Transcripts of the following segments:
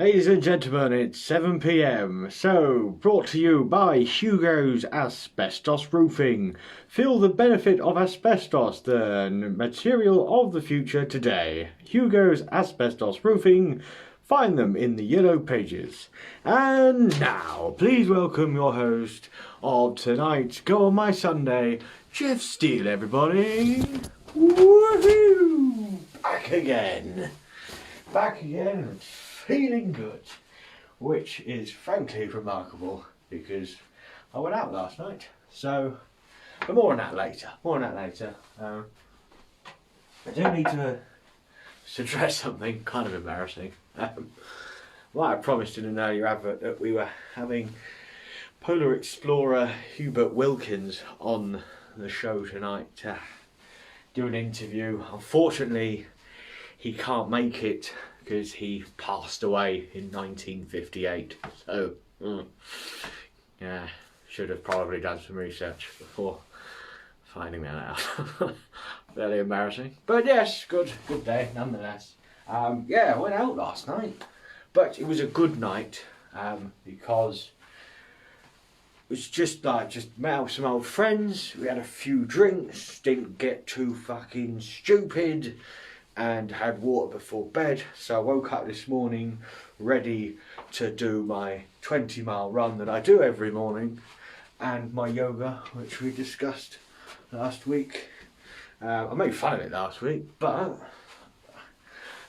Ladies and gentlemen, it's 7 p.m. So, brought to you by Hugo's Asbestos Roofing. Feel the benefit of asbestos, the material of the future today. Hugo's Asbestos Roofing. Find them in the yellow pages. And now, please welcome your host of tonight's Go On My Sunday, Geoff Steele, everybody. Woohoo! Back again. Feeling good, which is frankly remarkable because I went out last night. So, but more on that later. I do need to address something kind of embarrassing. Well, I promised in an earlier advert that we were having Polar Explorer Hubert Wilkins on the show tonight to do an interview. Unfortunately, he can't make it because he passed away in 1958. So, yeah, should have probably done some research before finding that out. Fairly embarrassing. But yes, good day nonetheless. Yeah, I went out last night. But it was a good night because it was just met up with some old friends. We had a few drinks, didn't get too fucking stupid, and had water before bed. So I woke up this morning ready to do my 20-mile run that I do every morning, and my yoga, which we discussed last week. I made fun of it last week, but I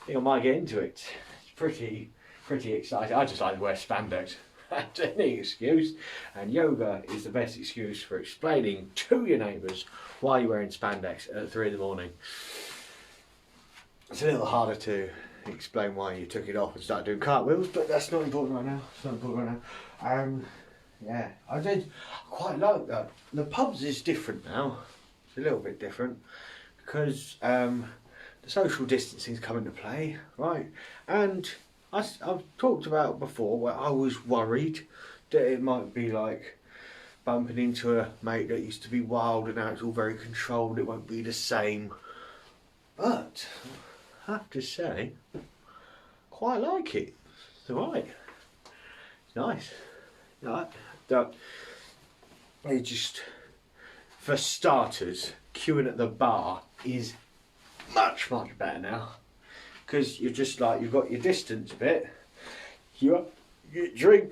think I might get into it. It's pretty exciting. I just like to wear spandex. That's any excuse, and yoga is the best excuse for explaining to your neighbours why you're wearing spandex at 3 in the morning. It's a little harder to explain why you took it off and started doing cartwheels, but that's not important right now. Yeah, I quite like that. The pubs is different now. It's a little bit different because the social distancing's come into play, right? And I've talked about before where I was worried that it might be like bumping into a mate that used to be wild and now it's all very controlled. It won't be the same, but I have to say, quite like it. It's alright. It's nice. It just, for starters, queuing at the bar is much better now. Because you're just like, you've got your distance bit. You drink.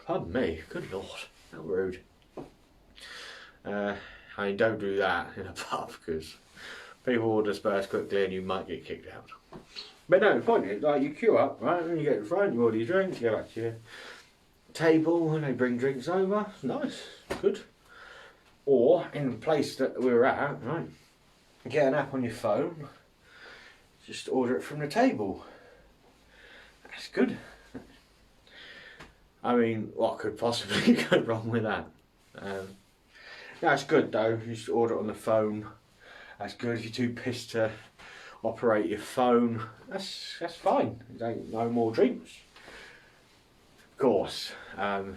Pardon me, good lord, how rude. I mean, don't do that in a pub because people will disperse quickly and you might get kicked out. But no, the point is, like, you queue up, right, and you get in front, you order your drink, you go back to your table and they bring drinks over. Nice, good. Or, in the place that we were at, right, get an app on your phone, just order it from the table. That's good. I mean, what could possibly go wrong with that? That's good though, you just order it on the phone. That's good. If you're too pissed to operate your phone, that's fine. No more drinks. Of course, I'm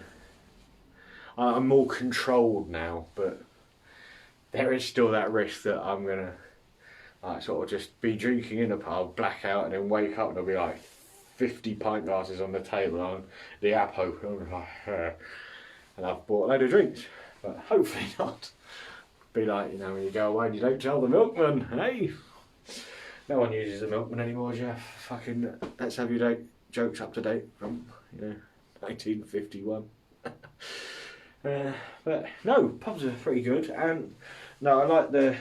more controlled now, but there is still that risk that I'm gonna sort of just be drinking in a pub, black out, and then wake up and there'll be like 50 pint glasses on the table on the app open, and I've bought a load of drinks, but hopefully not. Be like, you know, when you go away and you don't tell the milkman, hey, no one uses the milkman anymore, Jeff. Fucking, let's have your jokes up to date from, 1951. But no, pubs are pretty good, and no, I like the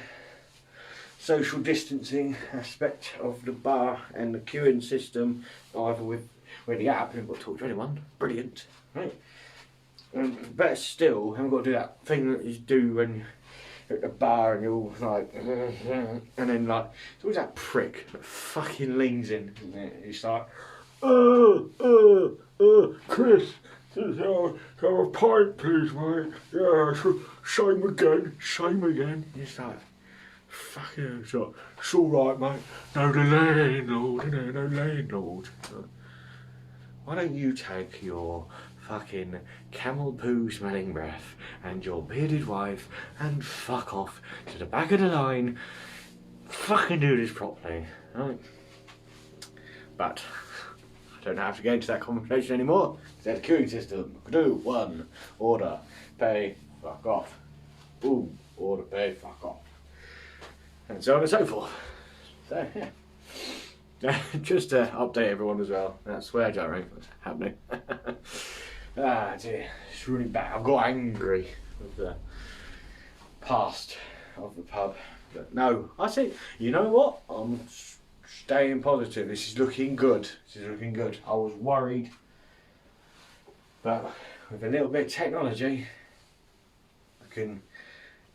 social distancing aspect of the bar and the queuing system, either with the app, you haven't got to talk to anyone, brilliant, right? Better still, haven't got to do that thing that you do when at the bar and you're all like, and then like, it's always that prick that fucking leans in, isn't it? It's like, Chris, have a pint please, mate. Yeah, same again. It's like, fucking, it's alright, mate. No, the landlord. Why don't you take your fucking camel poo smelling breath and your bearded wife and fuck off to the back of the line, fucking do this properly, right? But I don't have to get into that conversation anymore. There's a queuing system. Do one, order, pay, fuck off. Boom, order, pay, fuck off. And so on and so forth. So, yeah. Just to update everyone as well. That swear jarring was happening. Ah dear, it's really bad. I've got angry with the past of the pub. But no, I see. You know what? I'm staying positive. This is looking good. This is looking good. I was worried, but with a little bit of technology, I can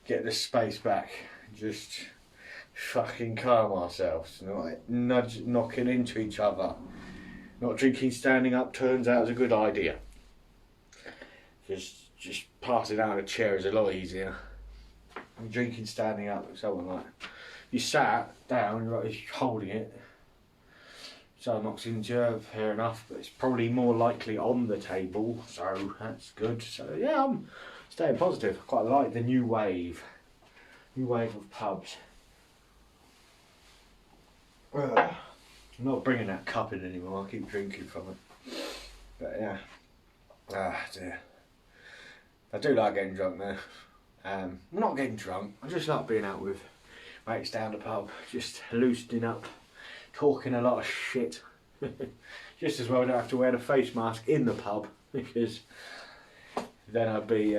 get the space back. Just fucking calm ourselves. Not knocking into each other. Not drinking standing up turns out as a good idea. Just passing out of a chair is a lot easier. I'm drinking standing up, someone like you sat down, you're like holding it, so it knocks into you, fair enough, but it's probably more likely on the table, so that's good. So yeah, I'm staying positive. I quite like the new wave of pubs. I'm not bringing that cup in anymore, I keep drinking from it. But yeah, ah dear. I do like getting drunk though. I'm not getting drunk, I just like being out with mates down the pub, just loosening up, talking a lot of shit. Just as well I don't have to wear the face mask in the pub, because then I'd be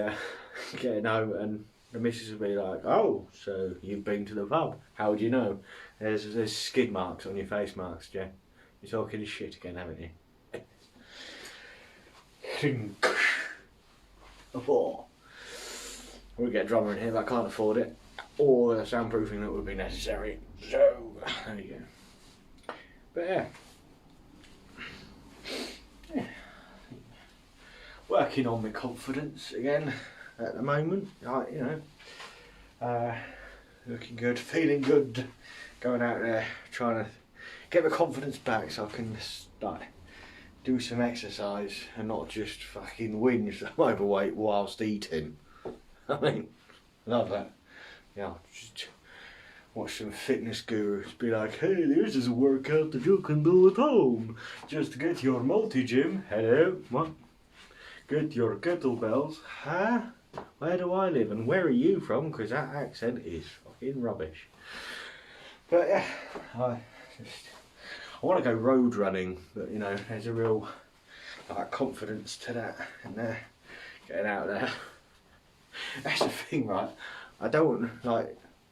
getting home and the missus would be like, oh, so you've been to the pub, how would you know? There's skid marks on your face mask, yeah. You're talking shit again, haven't you? Oh. We'll get a drummer in here, but I can't afford it, or the soundproofing that would be necessary. So there you go. But yeah, working on my confidence again at the moment. You know, looking good, feeling good, going out there trying to get my confidence back so I can start do some exercise and not just fucking whinge that I'm overweight whilst eating. I mean, love that. Yeah, just watch some fitness gurus be like, hey, this is a workout that you can do at home. Just get your multi-gym. Hello, what? Get your kettlebells. Huh? Where do I live and where are you from? Because that accent is fucking rubbish. But yeah, I want to go road running, but you know, there's a real confidence to that and getting out there. That's the thing, right? I don't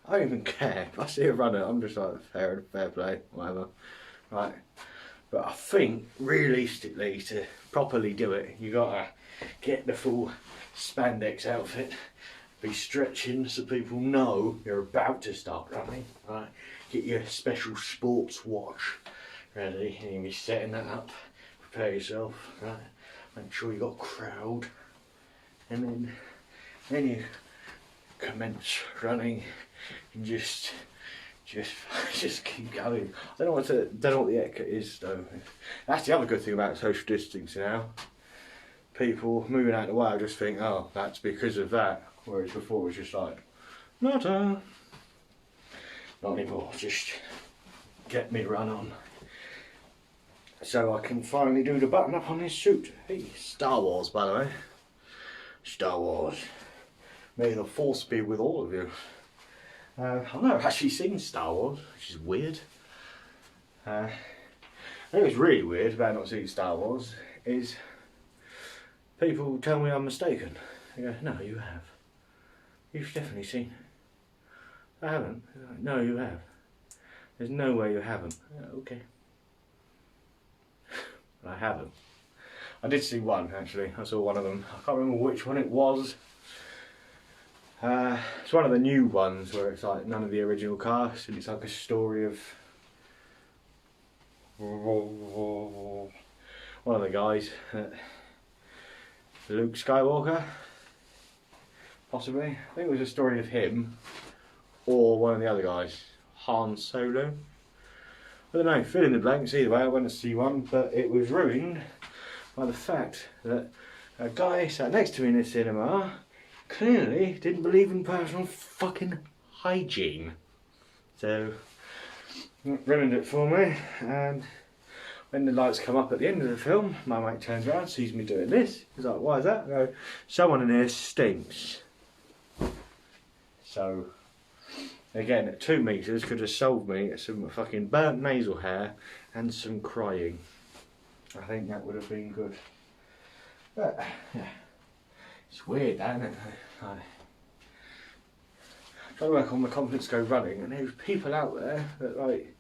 even care. If I see a runner, I'm just like, fair play, whatever. Right? But I think, realistically, to properly do it, you gotta get the full spandex outfit, be stretching so people know you're about to start running, right? Get your special sports watch ready, and you be setting that up, prepare yourself, right? Make sure you got a crowd, and then you commence running and just keep going. I don't know what the etiquette is though. That's the other good thing about social distancing now. People moving out of the way, I just think, oh, that's because of that. Whereas before it was just like, not anymore, just get me run on. So I can finally do the button up on this suit. Hey, Star Wars by the way. Star Wars. May the force be with all of you. I've never actually seen Star Wars, which is weird. I think what's really weird about not seeing Star Wars is people tell me I'm mistaken. They go, no, you have. You've definitely seen it. I haven't. Like, no, you have. There's no way you haven't. Okay. I haven't. I did see one actually. I saw one of them. I can't remember which one it was. It's one of the new ones where it's like none of the original cast and it's like a story of one of the guys, Luke Skywalker, possibly. I think it was a story of him or one of the other guys, Han Solo. I don't know, fill in the blanks either way. I went to see one, but it was ruined by the fact that a guy sat next to me in the cinema clearly didn't believe in personal fucking hygiene. So ruined it for me, and when the lights come up at the end of the film, my mate turns around, sees me doing this. He's like, "Why is that?" I go, "Someone in here stinks." So, again, at 2 metres could have solved me some fucking burnt nasal hair and some crying. I think that would have been good. But, yeah, it's weird, isn't it? I try to work on my confidence go running, and there's people out there that, like,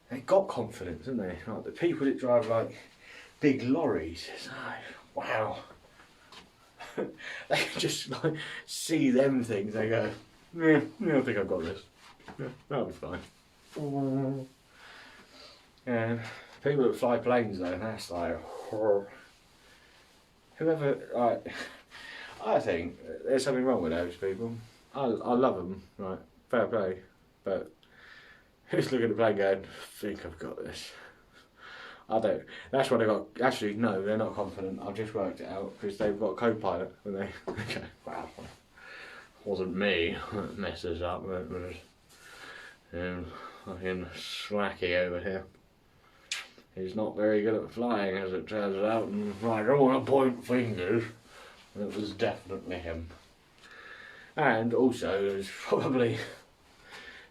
they got confidence, haven't they? Like the people that drive like big lorries, it's like, wow. They can just like see them things, they go, yeah, I think I've got this. Yeah, that'll be fine. And people that fly planes though, that's like, whoever, like, I think there's something wrong with those people. I love them, right, fair play, but who's looking at the plane going, I think I've got this? I don't. That's what they got. Actually, no, they're not confident. I've just worked it out because they've got a co-pilot. And they, okay, wow, wasn't me that messed us up. It was fucking slacky over here. He's not very good at flying, as it turns out. And I don't want to point fingers. It was definitely him. And also, there's probably,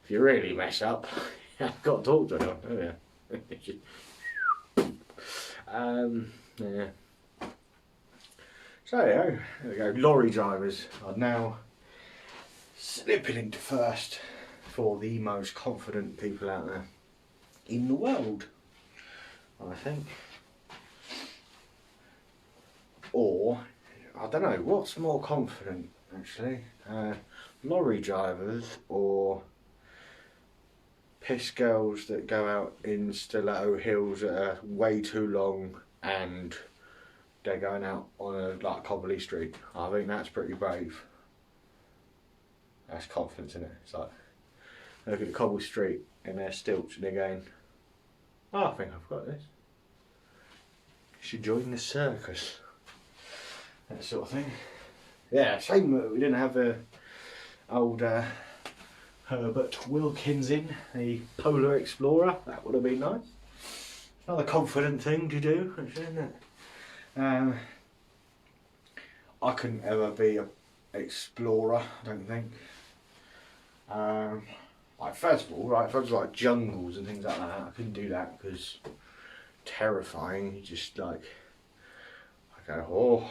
if you really mess up, you've got to talk to anyone, haven't you? Yeah. So yeah, there we go. Lorry drivers are now slipping into first for the most confident people out there in the world, I think. Or, I don't know, what's more confident actually? Lorry drivers or piss girls that go out in stiletto heels that are way too long and they're going out on a like cobbly street. I think that's pretty brave. That's confidence in it. It's like, look at the cobble street and they're stilts and they're going, oh, I think I've got this. You should join the circus. That sort of thing. Yeah, shame that we didn't have a old Herbert Wilkins in, the Polar Explorer. That would have been nice. Another confident thing to do, actually, isn't it? I couldn't ever be an explorer, I don't think. Like first of all, right, if I was like jungles and things like that, I couldn't do that because terrifying. You just like, I go, oh.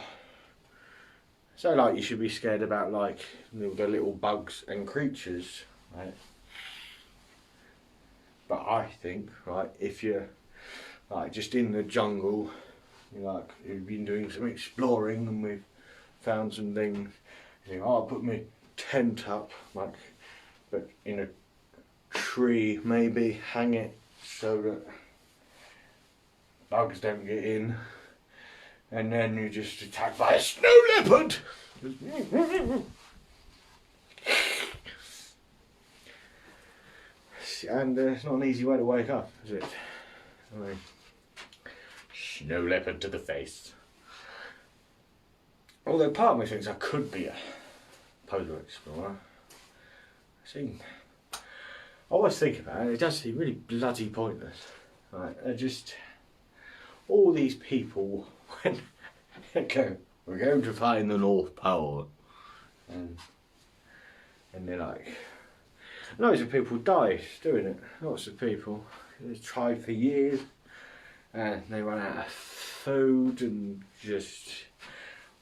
So like you should be scared about like the little bugs and creatures, right? But I think, right, if you're like just in the jungle, you've been doing some exploring and we've found some things, you think, oh, I'll put my tent up, like, but in a tree, maybe hang it so that bugs don't get in. And then you're just attacked by a snow leopard. And it's not an easy way to wake up, is it? I mean, snow leopard to the face. Although part of me thinks I could be a polar explorer. I always think about it, it does seem really bloody pointless. Right? They're just all these people when they go, we're going to find the North Pole, and they're like, loads of people die doing it. Lots of people. They've tried for years, and they run out of food and just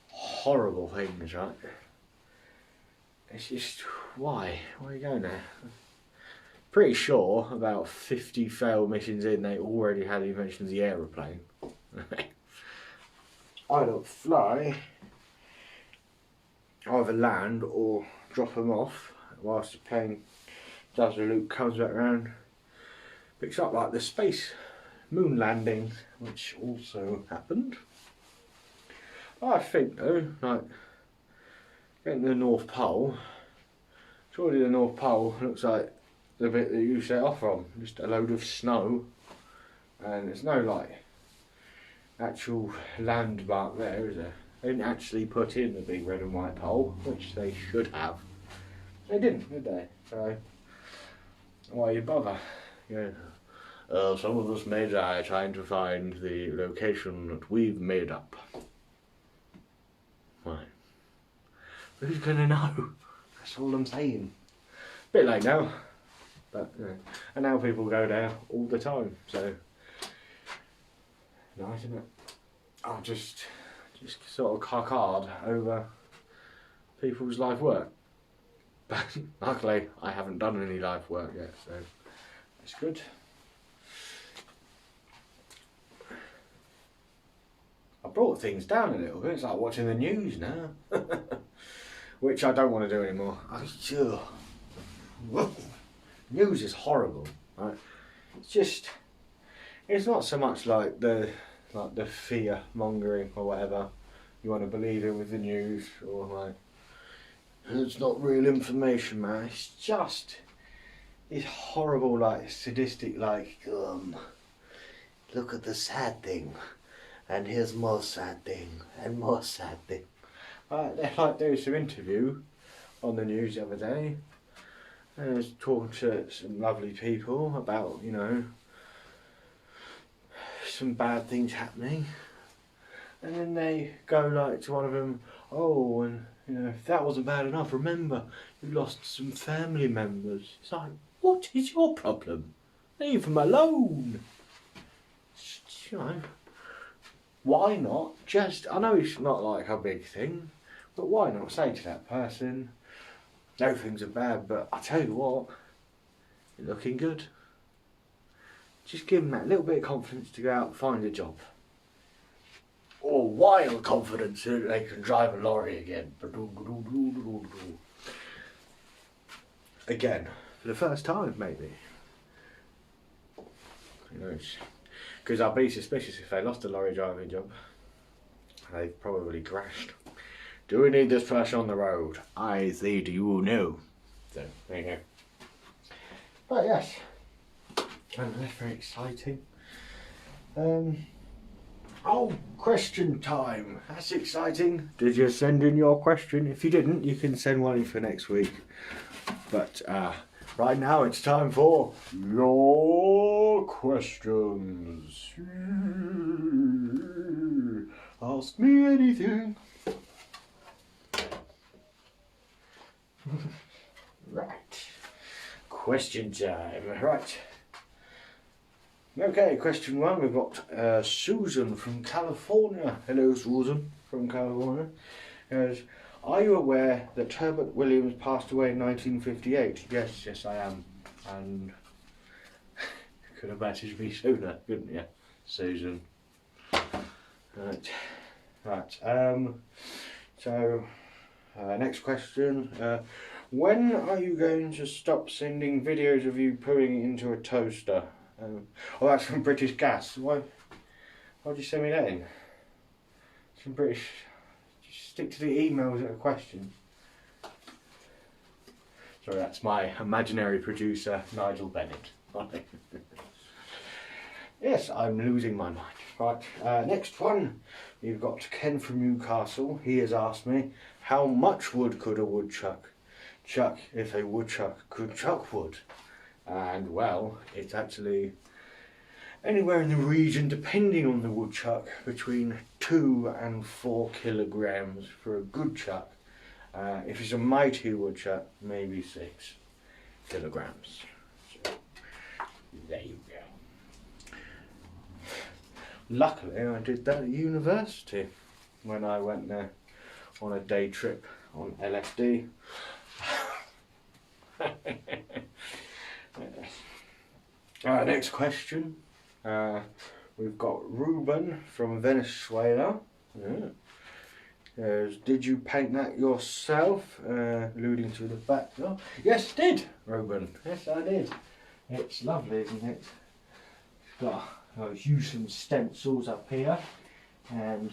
horrible things, right? It's just, why? Where are you going there? Pretty sure about 50 failed missions in, they already had the invention of the aeroplane. I don't fly, either land or drop them off whilst the plane does the loop, comes back around, picks up like the space moon landing, which also happened. I think though, like getting to the North Pole, surely the North Pole looks like the bit that you set off from, just a load of snow, and there's no like actual landmark there, is there? They didn't actually put in the big red and white pole, which they should have. They didn't, did they? So why you bother? You know, some of us may die trying to find the location that we've made up. Right. Who's gonna know? That's all I'm saying. Bit late now, but and now people go there all the time, so nice, isn't it? I'll just sort of cockard over people's life work. But luckily, I haven't done any life work yet, so it's good. I brought things down a little bit. It's like watching the news now, which I don't want to do anymore. News is horrible, right? It's not so much like the fear mongering or whatever you want to believe in with the news, or like it's not real information, man. It's just this horrible, like sadistic, like look at the sad thing. And here's more sad thing, and more sad thing. They like doing some interview on the news the other day. And I was talking to some lovely people about, you know, some bad things happening. And then they go like to one of them, oh, and you know, if that wasn't bad enough, remember, you lost some family members. It's like, what is your problem? Leave them alone. You know. Why not just, I know it's not like a big thing, but why not say to that person, no things are bad, but I tell you what, you're looking good. Just give them that little bit of confidence to go out and find a job. Or wild confidence so that they can drive a lorry again. Again, for the first time maybe. Who knows? Because I'd be suspicious if they lost a lorry driving job. They've probably crashed. Do we need this person on the road? I say to you, no. So, there you go. But yes, and that's very exciting. Oh, question time. That's exciting. Did you send in your question? If you didn't, you can send one in for next week. But right now it's time for your questions. Ask me anything. Right. Question time. Right. Okay, question one. We've got Susan from California. Hello, Susan from California. Are you aware that Herbert Williams passed away in 1958? Yes, I am. And could have messaged me sooner, couldn't you, Susan? Right. So, next question. When are you going to stop sending videos of you pooing into a toaster? Oh, that's from British Gas. Why'd you send me that in? Some British... Stick to the emails that are questions. Sorry, that's my imaginary producer, Nigel Bennett. Yes, I'm losing my mind. Right, next one. We've got Ken from Newcastle. He has asked me, how much wood could a woodchuck chuck if a woodchuck could chuck wood? And well, it's actually anywhere in the region, depending on the woodchuck, between 2 and 4 kilograms for a good chuck. If it's a mighty woodchuck, maybe 6 kilograms. So, there you go. Luckily, I did that at university when I went there on a day trip on LSD. Next question. We've got Ruben from Venezuela. Did you paint that yourself? Alluding to the back door. Yes, I did, Ruben. Yes, I did. It's lovely, isn't it? I've used some stencils up here, and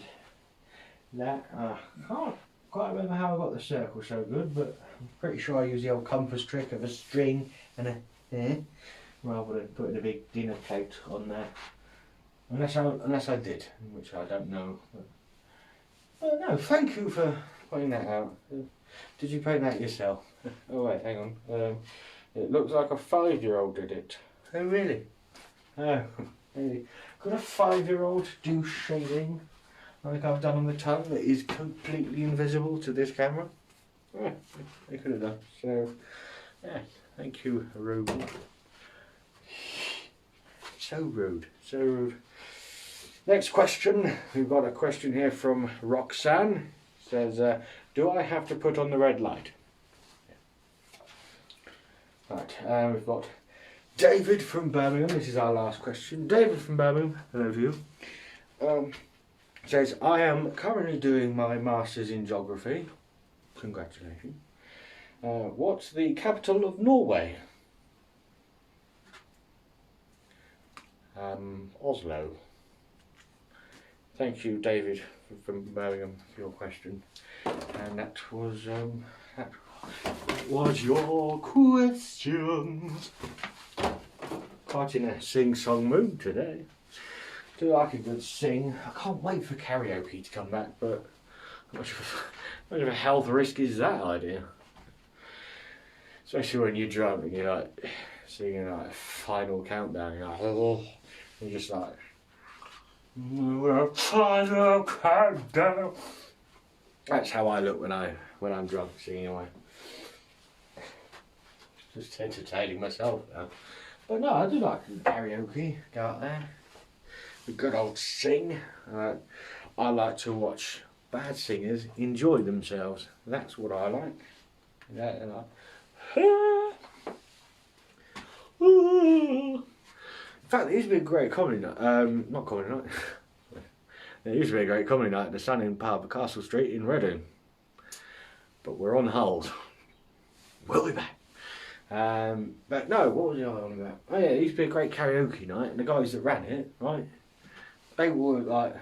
that I can't quite remember how I got the circle so good, but I'm pretty sure I used the old compass trick of a string and a rather than putting a big dinner plate on there. Unless I did, which I don't know. But no, thank you for pointing that out. Did you paint that yourself? Oh wait, hang on. It looks like a 5-year-old did it. Oh really? Maybe. Could a 5-year-old do shading like I've done on the tongue that is completely invisible to this camera? Yeah, they could have done. So, yeah, thank you, Ruben. So rude, so rude. Next question. We've got a question here from Roxanne. It says, do I have to put on the red light? Yeah. Right, we've got David from Birmingham. This is our last question. David from Birmingham, hello to you. Says, I am currently doing my Masters in Geography. Congratulations. What's the capital of Norway? Oslo. Thank you, David from Birmingham, for your question. And that was your questions. Quite in a sing-song mood today. Do like a good sing. I can't wait for karaoke to come back, but how much of a health risk is that idea? Especially when you're drunk and you're like singing like Final Countdown, you're like, oh, you're just like, Final Countdown. That's how I look when I'm drunk, singing away. Just entertaining myself now. But no, I do like karaoke. Go out there, a good old sing. I like to watch bad singers enjoy themselves. That's what I like. Yeah, and in fact, there used to be a great comedy night. Not comedy night. There used to be a great comedy night at the Sun Inn pub, Castle Street in Reading. But we're on hold. We'll be back. But no, what was the other one about? Oh yeah, it used to be a great karaoke night, and the guys that ran it, right, they were like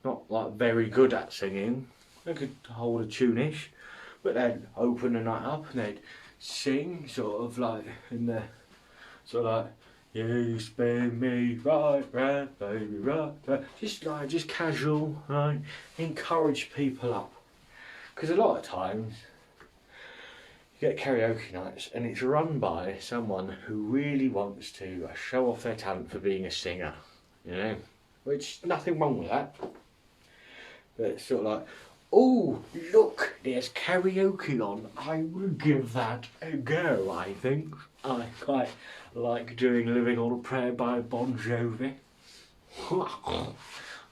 not like very good at singing. They could hold a tune-ish, but they'd open the night up and they'd sing sort of like in the sort of like, you spin me right round, baby, right round. Just casual, right? Encourage people up, because a lot of times you get karaoke nights and it's run by someone who really wants to show off their talent for being a singer, you know, which nothing wrong with that. But it's sort of like, oh look, there's karaoke on, I will give that a go. I think I quite like doing Living on a Prayer by Bon Jovi.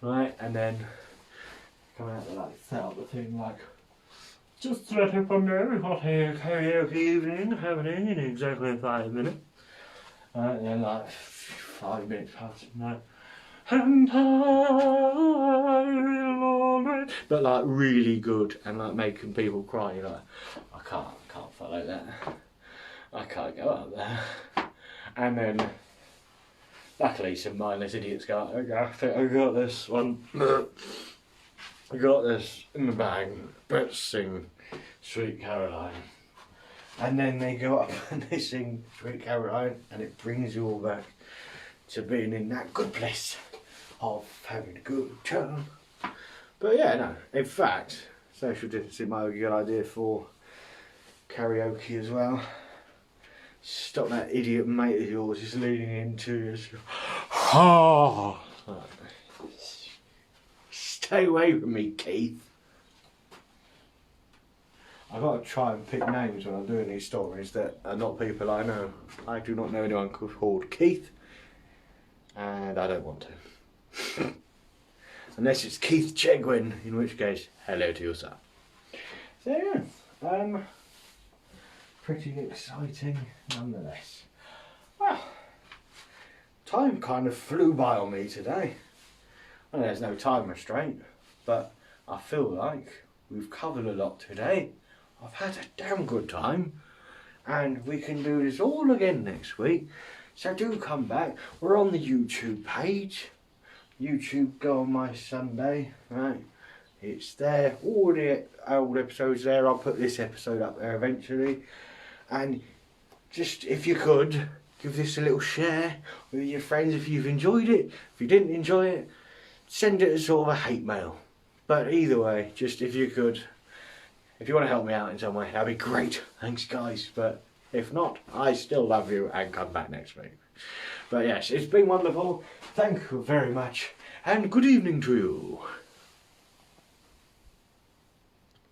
Right, and then come out and like set up the thing like, just let everyone know we've got a karaoke evening happening in exactly 5 minutes. And then like 5 minutes past midnight. And I will always... But like really good and like making people cry. You're like, I can't follow that. I can't go up there. And then luckily some mindless idiots go, okay, I think I got this one. I got this in the bag. Let's sing Sweet Caroline. And then they go up and they sing Sweet Caroline, and it brings you all back to being in that good place of having a good time. But yeah, no, in fact, social distancing might be a good idea for karaoke as well. Stop that idiot mate of yours just leaning into you. Oh. Stay away from me, Keith. I've got to try and pick names when I'm doing these stories that are not people I know. I do not know anyone called Keith, and I don't want to. Unless it's Keith Chegwin, in which case, hello to yourself. So yeah, pretty exciting nonetheless. Well, time kind of flew by on me today. I know there's no time restraint, but I feel like we've covered a lot today. I've had a damn good time, and we can do this all again next week. So do come back. We're on the YouTube page. YouTube Go On My Sunday, right? It's there. All the old episodes there. I'll put this episode up there eventually. And just, if you could, give this a little share with your friends if you've enjoyed it. If you didn't enjoy it, send it as sort of a hate mail. But either way, just if you could, if you want to help me out in some way, that'd be great. Thanks guys. But if not, I still love you, and come back next week. But yes, it's been wonderful. Thank you very much, and good evening to you.